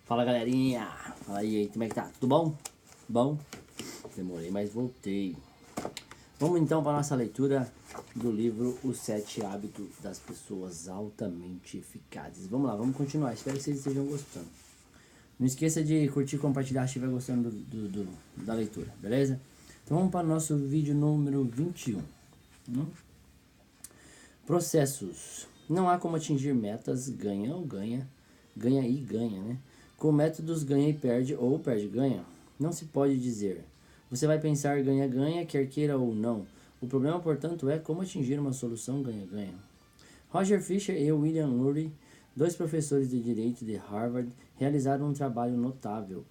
Fala galerinha, fala aí, como é que tá? Tudo bom? Bom? Demorei, mas voltei. Vamos então para a nossa leitura do livro Os 7 Hábitos das Pessoas Altamente Eficazes. Vamos lá, vamos continuar, espero que vocês estejam gostando. Não esqueça de curtir e compartilhar se estiver gostando da leitura, beleza? Então vamos para o nosso vídeo número 21. Processos. Não há como atingir metas ganha ou ganha, ganha e ganha, né? Com métodos ganha e perde ou perde e ganha. Não se pode dizer. Você vai pensar ganha-ganha, quer queira ou não. O problema, portanto, é como atingir uma solução ganha-ganha. Roger Fisher e William Ury, dois professores de direito de Harvard, realizaram um trabalho notável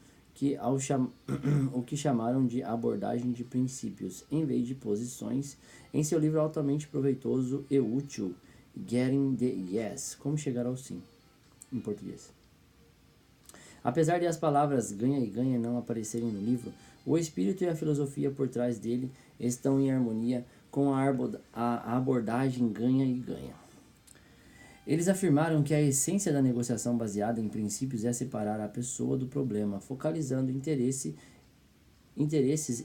o que chamaram de abordagem de princípios, em vez de posições, em seu livro altamente proveitoso e útil, Getting the Yes, Como Chegar ao Sim, em português. Apesar de as palavras ganha e ganha não aparecerem no livro, o espírito e a filosofia por trás dele estão em harmonia com a abordagem ganha e ganha. Eles afirmaram que a essência da negociação baseada em princípios é separar a pessoa do problema, focalizando interesses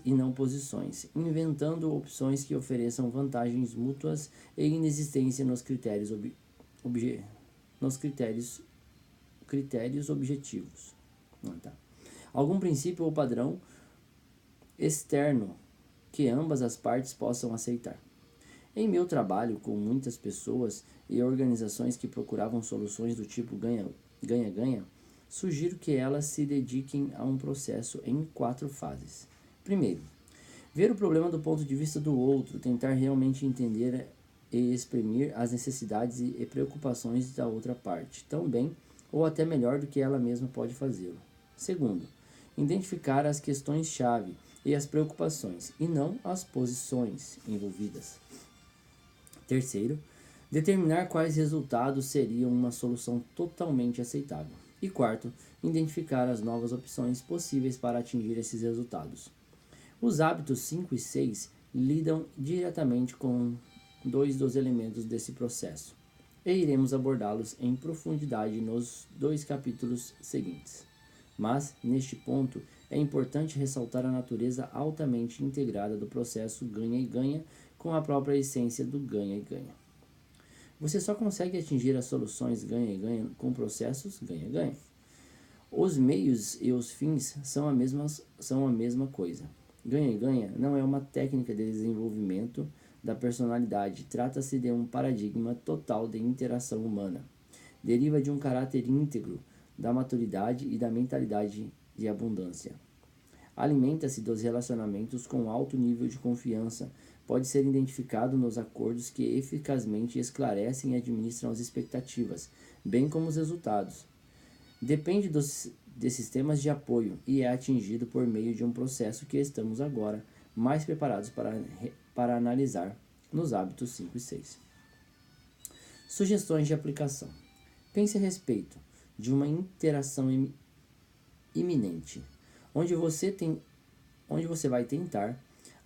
e não posições, inventando opções que ofereçam vantagens mútuas e inexistência nos critérios objetivos. Algum princípio ou padrão externo que ambas as partes possam aceitar. Em meu trabalho com muitas pessoas e organizações que procuravam soluções do tipo ganha-ganha, sugiro que elas se dediquem a um processo em 4 fases. Primeiro, ver o problema do ponto de vista do outro, tentar realmente entender e exprimir as necessidades e preocupações da outra parte, tão bem ou até melhor do que ela mesma pode fazê-lo. Segundo, identificar as questões-chave e as preocupações, e não as posições envolvidas. Terceiro, determinar quais resultados seriam uma solução totalmente aceitável. E quarto, identificar as novas opções possíveis para atingir esses resultados. Os hábitos 5 e 6 lidam diretamente com 2 dos elementos desse processo, e iremos abordá-los em profundidade nos 2 capítulos seguintes. Mas, neste ponto, é importante ressaltar a natureza altamente integrada do processo ganha e ganha com a própria essência do ganha e ganha. Você só consegue atingir as soluções ganha e ganha com processos ganha e ganha. Os meios e os fins são a mesma coisa. Ganha e ganha não é uma técnica de desenvolvimento da personalidade, trata-se de um paradigma total de interação humana. Deriva de um caráter íntegro, da maturidade e da mentalidade de abundância. Alimenta-se dos relacionamentos com alto nível de confiança. Pode ser identificado nos acordos que eficazmente esclarecem e administram as expectativas, bem como os resultados. Depende de sistemas de apoio e é atingido por meio de um processo que estamos agora mais preparados para analisar nos hábitos 5 e 6. Sugestões de aplicação. Pense a respeito de uma interação iminente, onde você vai tentar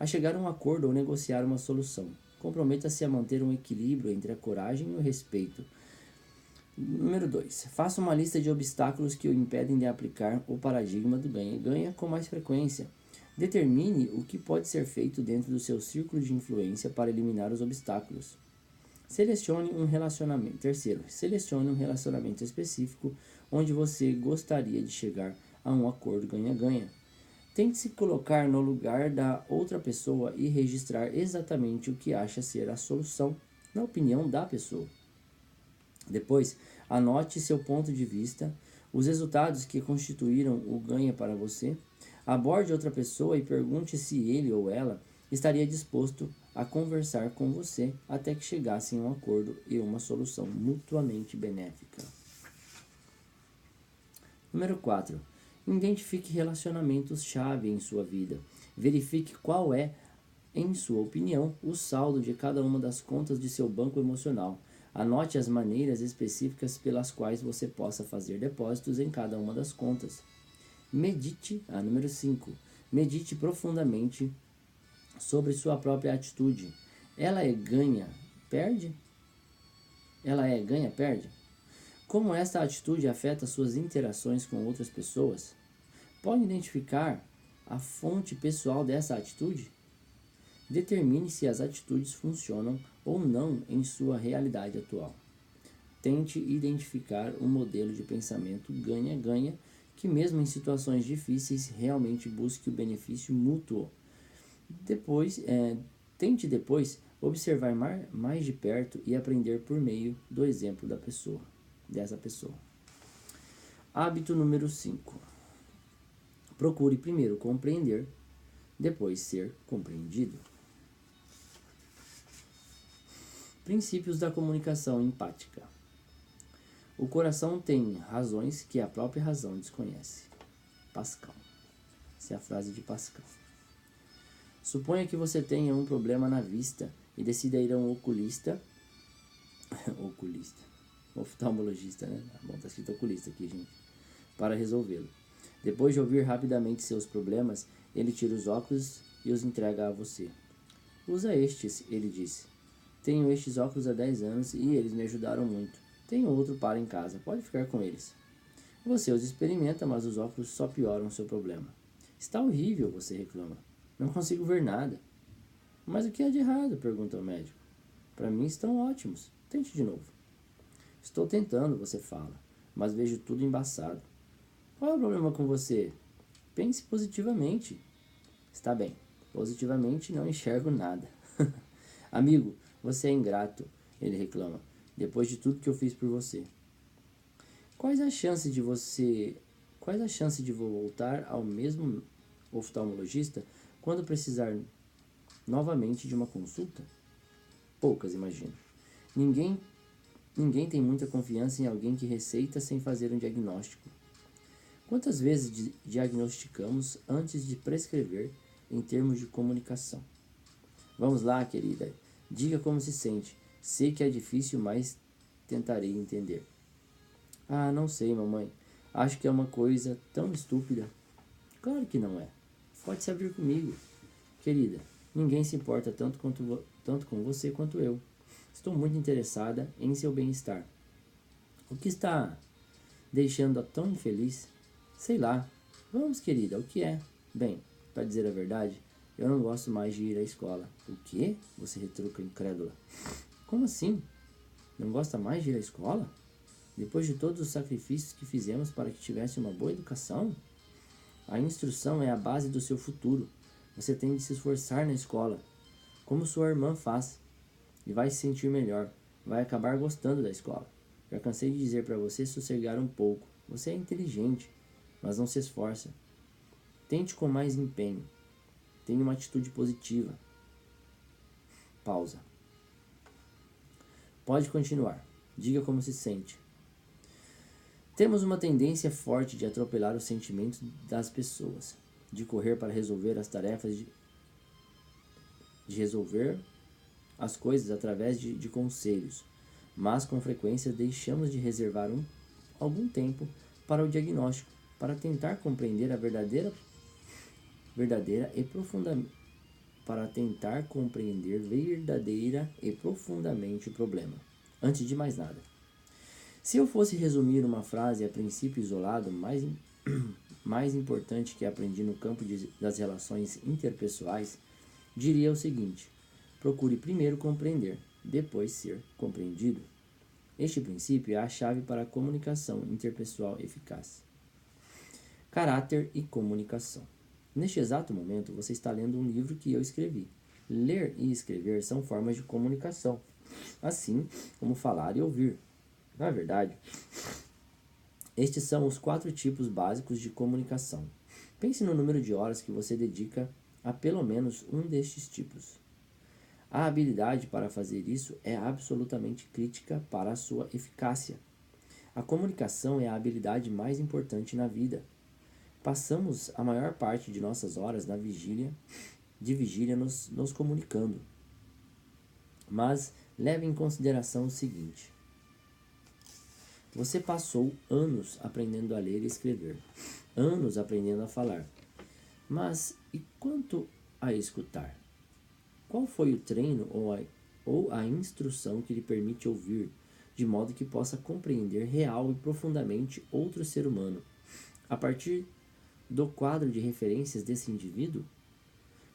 chegar a um acordo ou negociar uma solução. Comprometa-se a manter um equilíbrio entre a coragem e o respeito. Número 2. Faça uma lista de obstáculos que o impedem de aplicar o paradigma do ganha-ganha com mais frequência. Determine o que pode ser feito dentro do seu círculo de influência para eliminar os obstáculos. Selecione um relacionamento. Terceiro, selecione um relacionamento específico onde você gostaria de chegar a um acordo ganha-ganha. Tente se colocar no lugar da outra pessoa e registrar exatamente o que acha ser a solução, na opinião da pessoa. Depois, anote seu ponto de vista, os resultados que constituíram o ganha para você. Aborde outra pessoa e pergunte se ele ou ela estaria disposto a conversar com você até que chegassem a um acordo e uma solução mutuamente benéfica. Número 4. Identifique relacionamentos-chave em sua vida. Verifique qual é, em sua opinião, o saldo de cada uma das contas de seu banco emocional. Anote as maneiras específicas pelas quais você possa fazer depósitos em cada uma das contas. Número 5. Medite profundamente sobre sua própria atitude. Ela é ganha-perde? Como esta atitude afeta suas interações com outras pessoas? Pode identificar a fonte pessoal dessa atitude? Determine se as atitudes funcionam ou não em sua realidade atual. Tente identificar um modelo de pensamento ganha-ganha que, mesmo em situações difíceis, realmente busque o benefício mútuo. Tente depois observar mais de perto e aprender por meio do exemplo dessa pessoa. Hábito número 5. Procure primeiro compreender, depois ser compreendido. Princípios da comunicação empática. O coração tem razões que a própria razão desconhece. Pascal. Essa é a frase de Pascal. Suponha que você tenha um problema na vista e decida ir a um oculista, oftalmologista, né? Bom, tá escrito oculista aqui, gente, para resolvê-lo. Depois de ouvir rapidamente seus problemas, ele tira os óculos e os entrega a você. Usa estes, ele disse. Tenho estes óculos há 10 anos e eles me ajudaram muito. Tenho outro par em casa, pode ficar com eles. Você os experimenta, mas os óculos só pioram o seu problema. Está horrível, você reclama. Não consigo ver nada. Mas o que há de errado? Pergunta o médico. Para mim estão ótimos. Tente de novo. Estou tentando, você fala, mas vejo tudo embaçado. Qual é o problema com você? Pense positivamente. Está bem. Positivamente não enxergo nada. Amigo, você é ingrato, ele reclama, depois de tudo que eu fiz por você. Quais as chances de voltar ao mesmo oftalmologista quando precisar novamente de uma consulta? Poucas, imagino. Ninguém tem muita confiança em alguém que receita sem fazer um diagnóstico. Quantas vezes diagnosticamos antes de prescrever em termos de comunicação? Vamos lá, querida. Diga como se sente. Sei que é difícil, mas tentarei entender. Ah, não sei, mamãe. Acho que é uma coisa tão estúpida. Claro que não é. Pode se abrir comigo. Querida, ninguém se importa tanto com você quanto eu. Estou muito interessada em seu bem-estar. O que está deixando-a tão infeliz? Sei lá. Vamos, querida, o que é? Bem, para dizer a verdade, eu não gosto mais de ir à escola. O quê? Você retruca incrédula. Como assim? Não gosta mais de ir à escola? Depois de todos os sacrifícios que fizemos para que tivesse uma boa educação? A instrução é a base do seu futuro. Você tem de se esforçar na escola, como sua irmã faz, e vai se sentir melhor. Vai acabar gostando da escola. Já cansei de dizer para você sossegar um pouco. Você é inteligente, mas não se esforça. Tente com mais empenho. Tenha uma atitude positiva. Pausa. Pode continuar. Diga como se sente. Temos uma tendência forte de atropelar os sentimentos das pessoas, de correr para resolver as tarefas, de resolver as coisas através de conselhos, mas com frequência deixamos de reservar algum tempo para o diagnóstico, para tentar compreender verdadeira e profundamente o problema. Antes de mais nada, se eu fosse resumir uma frase a princípio isolado, mais importante que aprendi no campo das relações interpessoais, diria o seguinte: procure primeiro compreender, depois ser compreendido. Este princípio é a chave para a comunicação interpessoal eficaz. Caráter e comunicação. Neste exato momento, você está lendo um livro que eu escrevi. Ler e escrever são formas de comunicação, assim como falar e ouvir. Na verdade, estes são os 4 tipos básicos de comunicação. Pense no número de horas que você dedica a pelo menos um destes tipos. A habilidade para fazer isso é absolutamente crítica para a sua eficácia. A comunicação é a habilidade mais importante na vida. Passamos a maior parte de nossas horas de vigília nos comunicando. Mas leve em consideração o seguinte: você passou anos aprendendo a ler e escrever, anos aprendendo a falar. Mas e quanto a escutar? Qual foi o treino ou a instrução que lhe permite ouvir, de modo que possa compreender real e profundamente outro ser humano. A partir do quadro de referências desse indivíduo,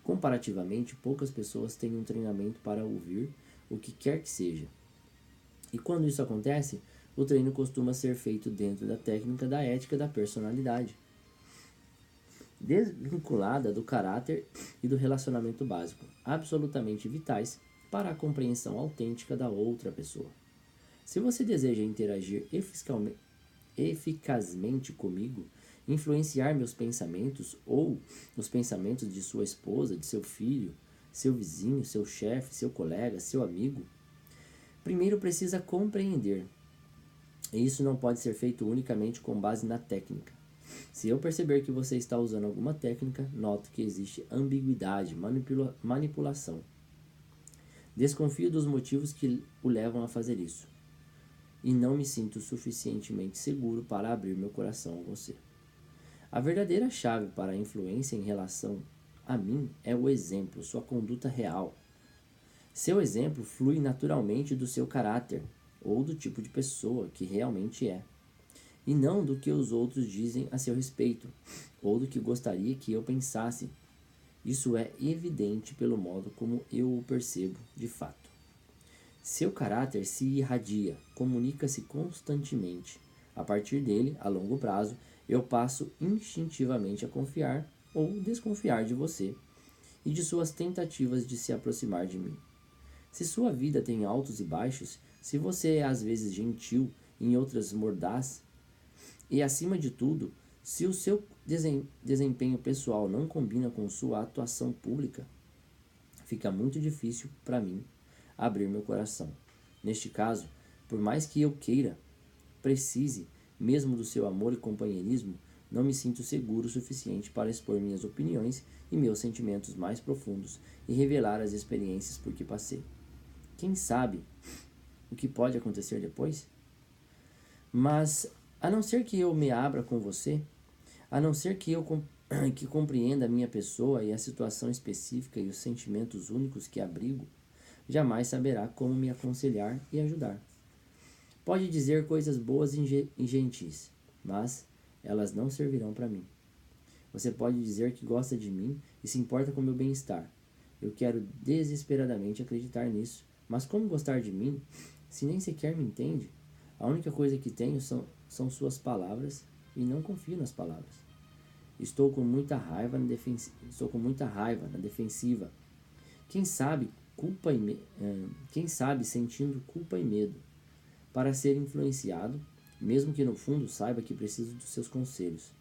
comparativamente, poucas pessoas têm um treinamento para ouvir o que quer que seja. E quando isso acontece, o treino costuma ser feito dentro da técnica da ética da personalidade, desvinculada do caráter e do relacionamento básico, absolutamente vitais para a compreensão autêntica da outra pessoa. Se você deseja interagir eficazmente comigo, influenciar meus pensamentos ou os pensamentos de sua esposa, de seu filho, seu vizinho, seu chefe, seu colega, seu amigo, primeiro precisa compreender. E isso não pode ser feito unicamente com base na técnica. Se eu perceber que você está usando alguma técnica, noto que existe ambiguidade, manipulação. Desconfio dos motivos que o levam a fazer isso. E não me sinto suficientemente seguro para abrir meu coração a você. A verdadeira chave para a influência em relação a mim é o exemplo, sua conduta real. Seu exemplo flui naturalmente do seu caráter, ou do tipo de pessoa que realmente é, e não do que os outros dizem a seu respeito, ou do que gostaria que eu pensasse. Isso é evidente pelo modo como eu o percebo de fato. Seu caráter se irradia, comunica-se constantemente. A partir dele, a longo prazo, eu passo instintivamente a confiar ou desconfiar de você e de suas tentativas de se aproximar de mim. Se sua vida tem altos e baixos, se você é às vezes gentil, em outras mordaz, e acima de tudo, se o seu desempenho pessoal não combina com sua atuação pública, fica muito difícil para mim abrir meu coração. Neste caso, por mais que eu queira, precise, mesmo do seu amor e companheirismo, não me sinto seguro o suficiente para expor minhas opiniões e meus sentimentos mais profundos e revelar as experiências por que passei. Quem sabe o que pode acontecer depois? Mas, a não ser que eu me abra com você, a não ser que eu que compreenda a minha pessoa e a situação específica e os sentimentos únicos que abrigo, jamais saberá como me aconselhar e ajudar. Pode dizer coisas boas e gentis, mas elas não servirão para mim. Você pode dizer que gosta de mim e se importa com meu bem-estar. Eu quero desesperadamente acreditar nisso, mas como gostar de mim, se nem sequer me entende? A única coisa que tenho são suas palavras e não confio nas palavras. Estou com muita raiva na defensiva. Quem sabe sentindo culpa e medo, para ser influenciado, mesmo que no fundo saiba que preciso dos seus conselhos.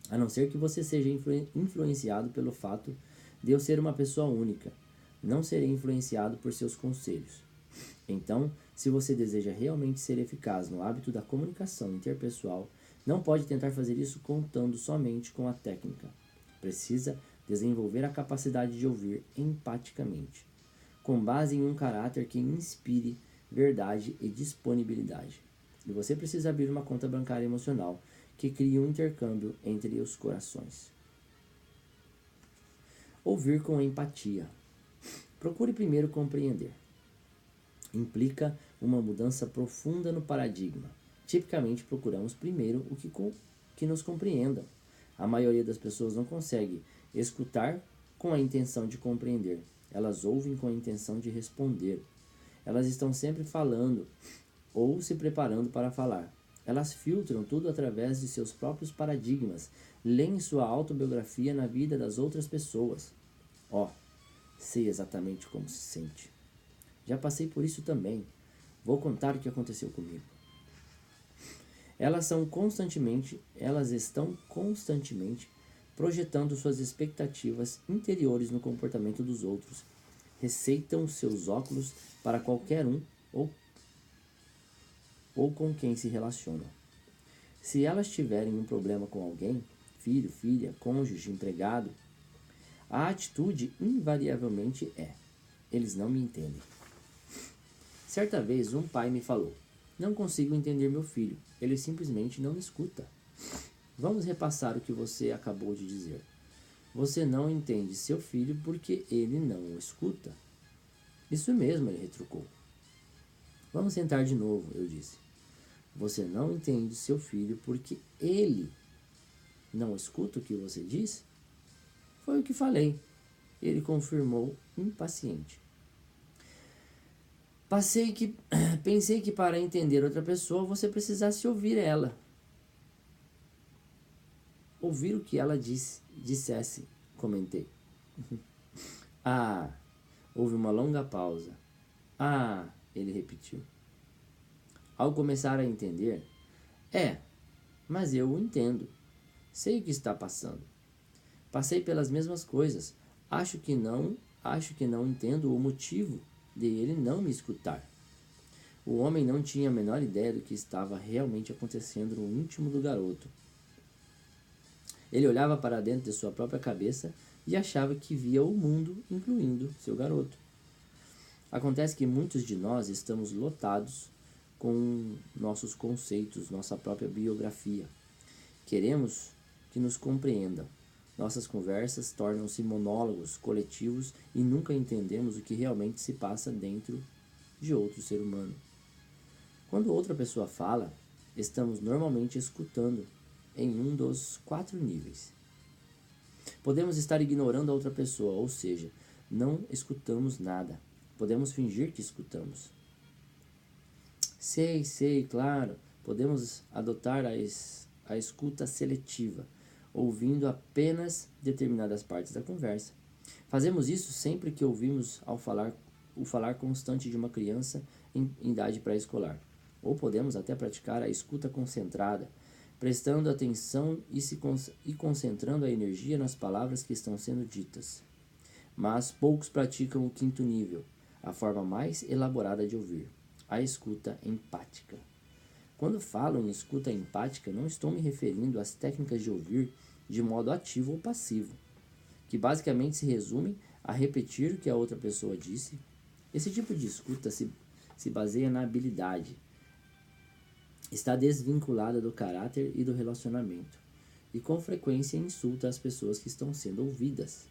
A não ser que você seja influenciado pelo fato de eu ser uma pessoa única, não serei influenciado por seus conselhos. Então, se você deseja realmente ser eficaz no hábito da comunicação interpessoal, não pode tentar fazer isso contando somente com a técnica. Precisa desenvolver a capacidade de ouvir empaticamente, com base em um caráter que inspire verdade e disponibilidade. E você precisa abrir uma conta bancária emocional que crie um intercâmbio entre os corações. Ouvir com empatia. Procure primeiro compreender. Implica uma mudança profunda no paradigma. Tipicamente procuramos primeiro o que nos compreendam. A maioria das pessoas não consegue escutar com a intenção de compreender. Elas ouvem com a intenção de responder. Elas estão sempre falando ou se preparando para falar. Elas filtram tudo através de seus próprios paradigmas, leem sua autobiografia na vida das outras pessoas. Sei exatamente como se sente. Já passei por isso também. Vou contar o que aconteceu comigo. Elas estão constantemente projetando suas expectativas interiores no comportamento dos outros. Receitam seus óculos para qualquer um ou com quem se relacionam. Se elas tiverem um problema com alguém, filho, filha, cônjuge, empregado, a atitude invariavelmente é: eles não me entendem. Certa vez um pai me falou: não consigo entender meu filho, ele simplesmente não me escuta. Vamos repassar o que você acabou de dizer. Você não entende seu filho porque ele não o escuta. Isso mesmo, ele retrucou. Vamos sentar de novo, eu disse. Você não entende seu filho porque ele não escuta o que você diz? Foi o que falei. Ele confirmou, impaciente. Pensei que para entender outra pessoa você precisasse ouvir ela. Ouvir o que ela dissesse, comentei. Ah, houve uma longa pausa. Ah, ele repetiu. Ao começar a entender, mas eu o entendo. Sei o que está passando. Passei pelas mesmas coisas. Acho que não entendo o motivo de ele não me escutar. O homem não tinha a menor ideia do que estava realmente acontecendo no íntimo do garoto. Ele olhava para dentro de sua própria cabeça e achava que via o mundo, incluindo seu garoto. Acontece que muitos de nós estamos lotados com nossos conceitos, nossa própria biografia. Queremos que nos compreendam. Nossas conversas tornam-se monólogos coletivos e nunca entendemos o que realmente se passa dentro de outro ser humano. Quando outra pessoa fala, estamos normalmente escutando em um dos 4 níveis. Podemos estar ignorando a outra pessoa, ou seja, não escutamos nada. Podemos fingir que escutamos. Sei, claro. Podemos adotar a escuta seletiva, ouvindo apenas determinadas partes da conversa. Fazemos isso sempre que ouvimos o falar constante de uma criança em idade pré-escolar. Ou podemos até praticar a escuta concentrada, prestando atenção e concentrando a energia nas palavras que estão sendo ditas. Mas poucos praticam o 5º nível, a forma mais elaborada de ouvir, a escuta empática. Quando falo em escuta empática, não estou me referindo às técnicas de ouvir de modo ativo ou passivo, que basicamente se resumem a repetir o que a outra pessoa disse. Esse tipo de escuta se baseia na habilidade, está desvinculada do caráter e do relacionamento, e com frequência insulta as pessoas que estão sendo ouvidas.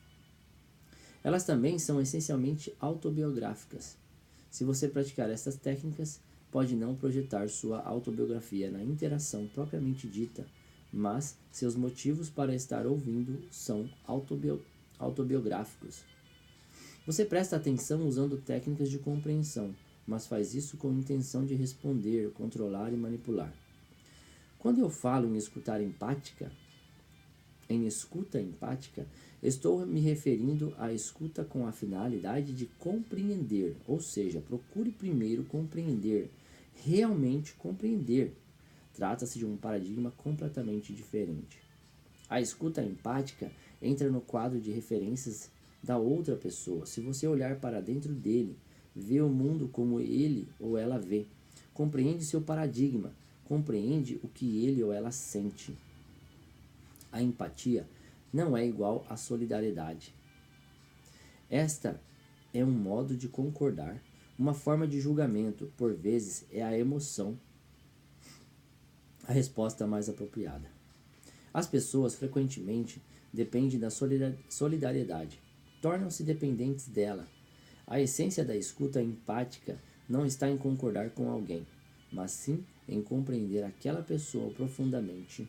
Elas também são essencialmente autobiográficas. Se você praticar essas técnicas, pode não projetar sua autobiografia na interação propriamente dita, mas seus motivos para estar ouvindo são autobiográficos. Você presta atenção usando técnicas de compreensão, mas faz isso com a intenção de responder, controlar e manipular. Quando eu falo em escuta empática, estou me referindo à escuta com a finalidade de compreender, ou seja, procure primeiro compreender, realmente compreender. Trata-se de um paradigma completamente diferente. A escuta empática entra no quadro de referências da outra pessoa. Se você olhar para dentro dele, vê o mundo como ele ou ela vê, compreende seu paradigma, compreende o que ele ou ela sente. A empatia não é igual à solidariedade. Esta é um modo de concordar, uma forma de julgamento, por vezes é a emoção a resposta mais apropriada. As pessoas frequentemente dependem da solidariedade, tornam-se dependentes dela. A essência da escuta empática não está em concordar com alguém, mas sim em compreender aquela pessoa profundamente,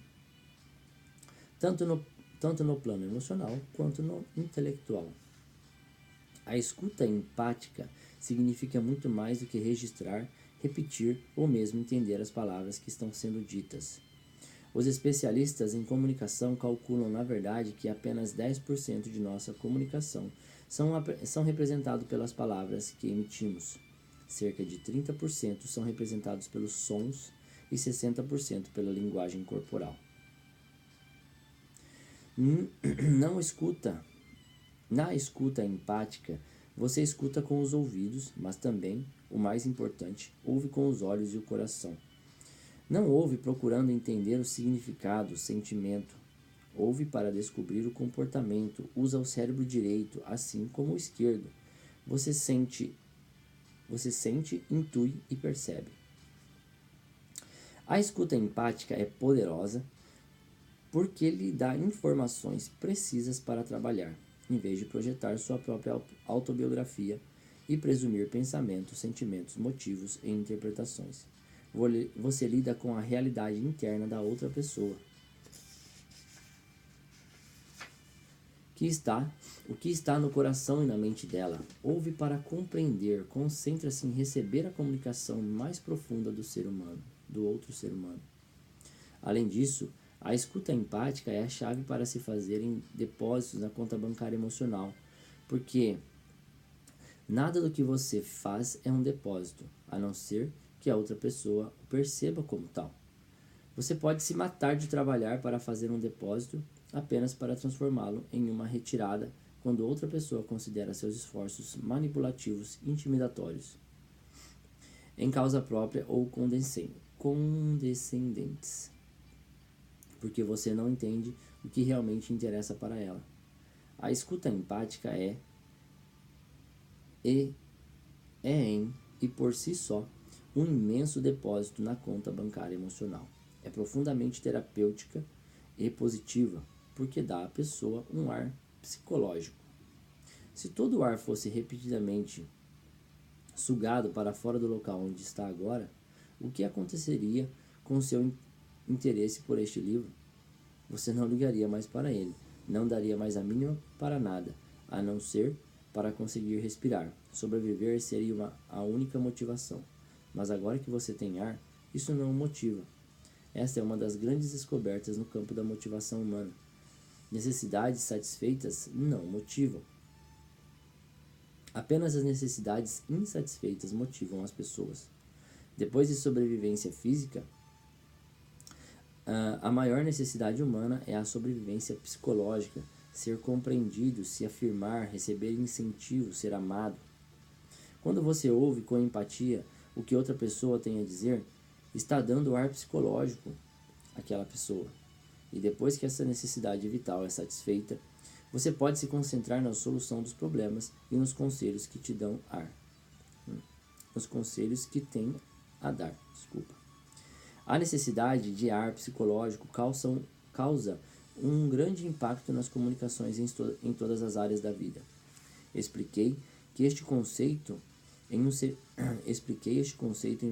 tanto no plano emocional quanto no intelectual. A escuta empática significa muito mais do que registrar, repetir ou mesmo entender as palavras que estão sendo ditas. Os especialistas em comunicação calculam, na verdade, que apenas 10% de nossa comunicação são representados pelas palavras que emitimos. Cerca de 30% são representados pelos sons e 60% pela linguagem corporal. Na escuta empática, você escuta com os ouvidos, mas também, o mais importante, ouve com os olhos e o coração. Não ouve procurando entender o significado, o sentimento. Ouve para descobrir o comportamento, usa o cérebro direito, assim como o esquerdo. Você sente, intui e percebe. A escuta empática é poderosa porque lhe dá informações precisas para trabalhar, em vez de projetar sua própria autobiografia e presumir pensamentos, sentimentos, motivos e interpretações. Você lida com a realidade interna da outra pessoa. O que está no coração e na mente dela. Ouve para compreender, concentra-se em receber a comunicação mais profunda do outro ser humano. Além disso, a escuta empática é a chave para se fazerem depósitos na conta bancária emocional, porque nada do que você faz é um depósito, a não ser que a outra pessoa o perceba como tal. Você pode se matar de trabalhar para fazer um depósito apenas para transformá-lo em uma retirada quando outra pessoa considera seus esforços manipulativos e intimidatórios, em causa própria ou condescendentes, porque você não entende o que realmente interessa para ela. A escuta empática é e por si só um imenso depósito na conta bancária emocional. É profundamente terapêutica e positiva, porque dá à pessoa um ar psicológico. Se todo o ar fosse repetidamente sugado para fora do local onde está agora, o que aconteceria com seu interesse por este livro? Você não ligaria mais para ele, não daria mais a mínima para nada, a não ser para conseguir respirar. Sobreviver seria a única motivação. Mas agora que você tem ar, isso não o motiva. Esta é uma das grandes descobertas no campo da motivação humana. Necessidades satisfeitas não motivam. Apenas as necessidades insatisfeitas motivam as pessoas. Depois de sobrevivência física, a maior necessidade humana é a sobrevivência psicológica, ser compreendido, se afirmar, receber incentivo, ser amado. Quando você ouve com empatia o que outra pessoa tem a dizer, está dando ar psicológico àquela pessoa. E depois que essa necessidade vital é satisfeita, você pode se concentrar na solução dos problemas e nos conselhos que te dão ar. Os conselhos que tem a dar. A necessidade de ar psicológico causa um grande impacto nas comunicações em todas as áreas da vida. Expliquei este conceito em um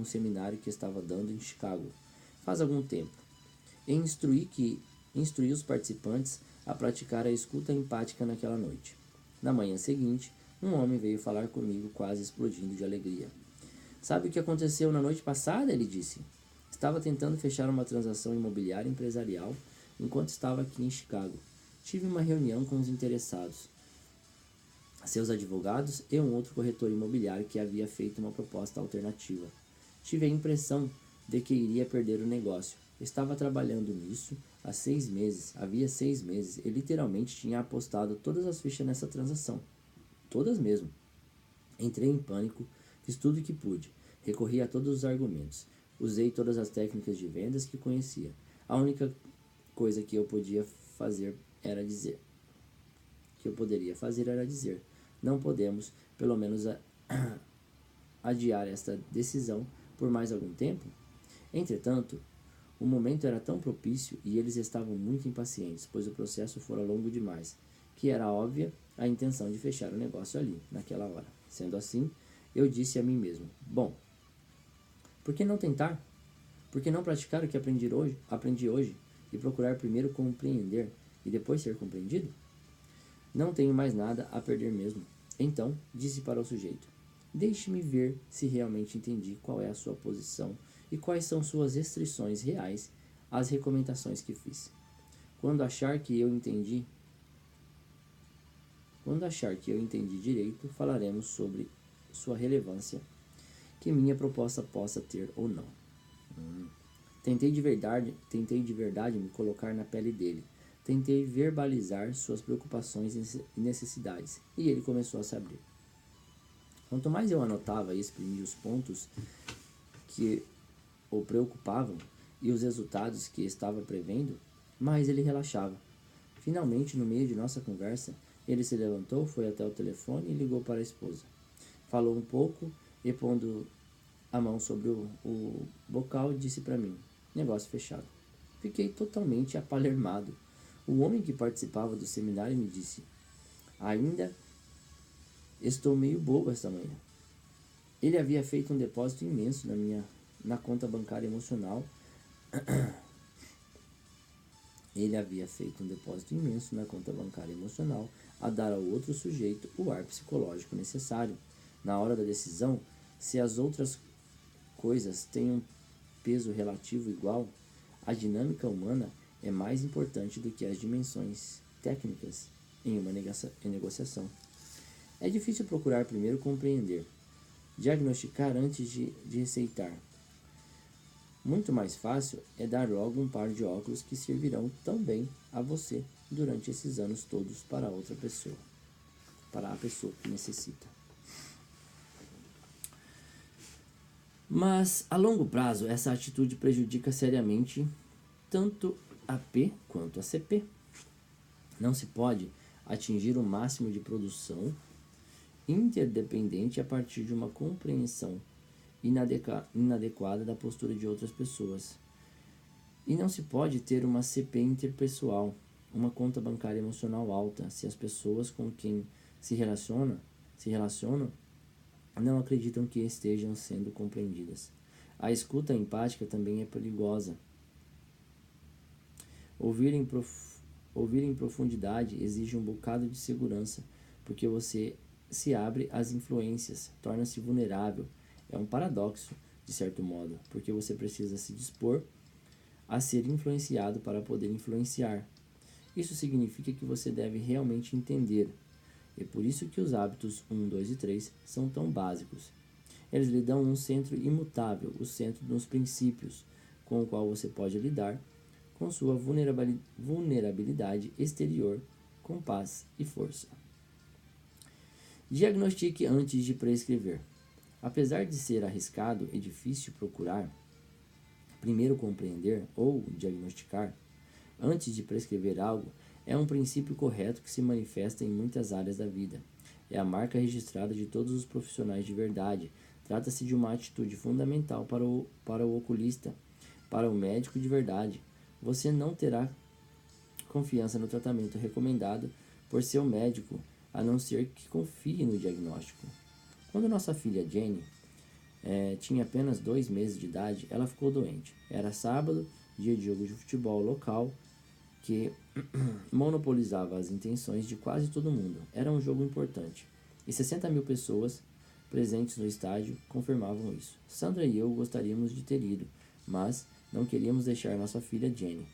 seminário que estava dando em Chicago faz algum tempo. E instruí os participantes a praticar a escuta empática naquela noite. Na manhã seguinte, um homem veio falar comigo quase explodindo de alegria. Sabe o que aconteceu na noite passada? Ele disse. Estava tentando fechar uma transação imobiliária empresarial enquanto estava aqui em Chicago. Tive uma reunião com os interessados, seus advogados e um outro corretor imobiliário que havia feito uma proposta alternativa. Tive a impressão de que iria perder o negócio. Estava trabalhando nisso havia 6 meses, e literalmente tinha apostado todas as fichas nessa transação. Todas mesmo. Entrei em pânico, fiz tudo o que pude, recorri a todos os argumentos, usei todas as técnicas de vendas que conhecia. A única coisa que eu poderia fazer era dizer, não podemos, pelo menos, adiar esta decisão por mais algum tempo? Entretanto, o momento era tão propício e eles estavam muito impacientes, pois o processo fora longo demais, que era óbvia a intenção de fechar o negócio ali, naquela hora. Sendo assim, eu disse a mim mesmo, bom, por que não tentar? Por que não praticar o que aprendi hoje e procurar primeiro compreender e depois ser compreendido? Não tenho mais nada a perder mesmo. Então, disse para o sujeito, deixe-me ver se realmente entendi qual é a sua posição e quais são suas restrições reais às recomendações que fiz. Quando achar que eu entendi direito, falaremos sobre sua relevância que minha proposta possa ter ou não. Tentei de verdade me colocar na pele dele. Tentei verbalizar suas preocupações e necessidades, e ele começou a se abrir. Quanto mais eu anotava e exprimia os pontos que o preocupavam e os resultados que estava prevendo, mais ele relaxava. Finalmente, no meio de nossa conversa, ele se levantou, foi até o telefone e ligou para a esposa. Falou um pouco e, pondo a mão sobre o bocal, disse para mim, negócio fechado. Fiquei totalmente apalermado. O homem que participava do seminário me disse, ainda estou meio bobo esta manhã. Ele havia feito um depósito imenso na conta bancária emocional. Ele havia feito um depósito imenso na conta bancária emocional a dar ao outro sujeito o ar psicológico necessário. Na hora da decisão, se as outras coisas têm um peso relativo igual, a dinâmica humana é mais importante do que as dimensões técnicas em uma negociação. É difícil procurar primeiro compreender, diagnosticar antes de receitar. Muito mais fácil é dar logo um par de óculos que servirão tão bem a você durante esses anos todos para outra pessoa, para a pessoa que necessita. Mas, a longo prazo, essa atitude prejudica seriamente tanto a P quanto a CP. Não se pode atingir o máximo de produção interdependente a partir de uma compreensão inadequada da postura de outras pessoas. E não se pode ter uma CP interpessoal, uma conta bancária emocional alta, se as pessoas com quem se relacionam não acreditam que estejam sendo compreendidas. A escuta empática também é perigosa. Ouvir em profundidade exige um bocado de segurança, porque você se abre às influências, torna-se vulnerável. É um paradoxo, de certo modo, porque você precisa se dispor a ser influenciado para poder influenciar. Isso significa que você deve realmente entender. É por isso que os hábitos 1, 2 e 3 são tão básicos. Eles lhe dão um centro imutável, o centro dos princípios, com o qual você pode lidar com sua vulnerabilidade exterior com paz e força. Diagnostique antes de prescrever. Apesar de ser arriscado e difícil procurar primeiro compreender ou diagnosticar antes de prescrever algo, é um princípio correto que se manifesta em muitas áreas da vida. É a marca registrada de todos os profissionais de verdade. Trata-se de uma atitude fundamental para o oculista, para o médico de verdade. Você não terá confiança no tratamento recomendado por seu médico, a não ser que confie no diagnóstico. Quando nossa filha Jenny tinha apenas 2 meses de idade, ela ficou doente. Era sábado, dia de jogo de futebol local, que monopolizava as intenções de quase todo mundo. Era um jogo importante, e 60 mil pessoas presentes no estádio confirmavam isso. Sandra e eu gostaríamos de ter ido, mas não queríamos deixar nossa filha Jenny.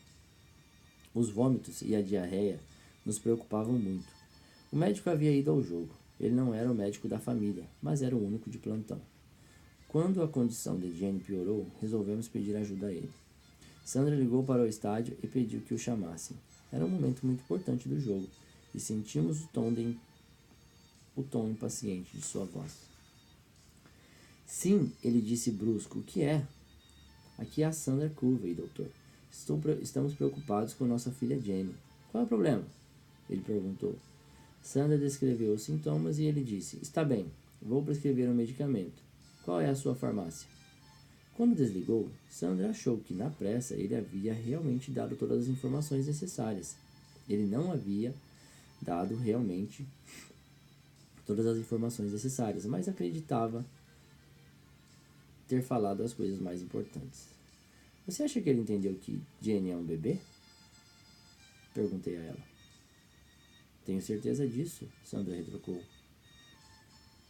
Os vômitos e a diarreia nos preocupavam muito. O médico havia ido ao jogo. Ele não era o médico da família, mas era o único de plantão. Quando a condição de Jenny piorou, resolvemos pedir ajuda a ele. Sandra ligou para o estádio e pediu que o chamassem. Era um momento muito importante do jogo, e sentimos o tom impaciente de sua voz. Sim, ele disse brusco. O que é? Aqui é a Sandra Covey, doutor. Estamos preocupados com nossa filha Jenny. Qual é o problema? Ele perguntou. Sandra descreveu os sintomas e ele disse, está bem, vou prescrever um medicamento. Qual é a sua farmácia? Quando desligou, Sandra achou que, na pressa, ele havia realmente dado todas as informações necessárias. Ele não havia dado realmente todas as informações necessárias, mas acreditava ter falado as coisas mais importantes. Você acha que ele entendeu que Jenny é um bebê? Perguntei a ela. Tenho certeza disso, Sandra retrucou.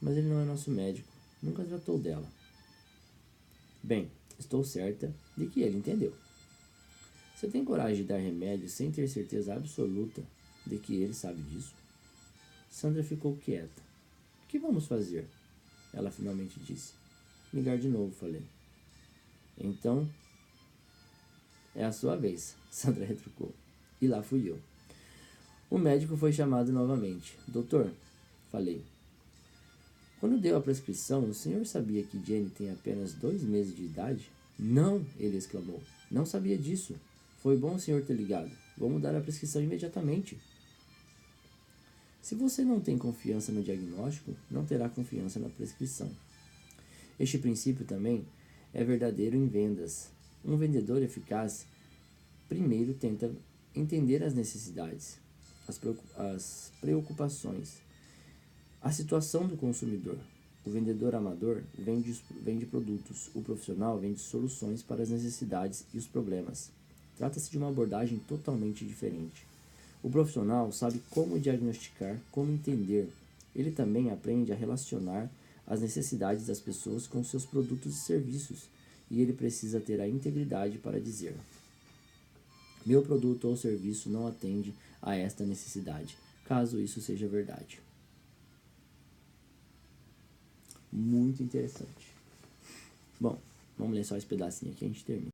Mas ele não é nosso médico. Nunca tratou dela. Bem, estou certa de que ele entendeu. Você tem coragem de dar remédio sem ter certeza absoluta de que ele sabe disso? Sandra ficou quieta. O que vamos fazer? Ela finalmente disse. Ligar de novo, falei. Então, é a sua vez, Sandra retrucou. E lá fui eu. O médico foi chamado novamente. Doutor, falei. Quando deu a prescrição, o senhor sabia que Jenny tem apenas 2 meses de idade? Não, ele exclamou. Não sabia disso. Foi bom o senhor ter ligado. Vou mudar a prescrição imediatamente. Se você não tem confiança no diagnóstico, não terá confiança na prescrição. Este princípio também é verdadeiro em vendas. Um vendedor eficaz primeiro tenta entender as necessidades, as preocupações, a situação do consumidor. O vendedor amador vende produtos, o profissional vende soluções para as necessidades e os problemas. Trata-se de uma abordagem totalmente diferente. O profissional sabe como diagnosticar, como entender. Ele também aprende a relacionar as necessidades das pessoas com seus produtos e serviços, e ele precisa ter a integridade para dizer: meu produto ou serviço não atende a esta necessidade, caso isso seja verdade. Muito interessante. Bom, vamos ler só esse pedacinho aqui e a gente termina.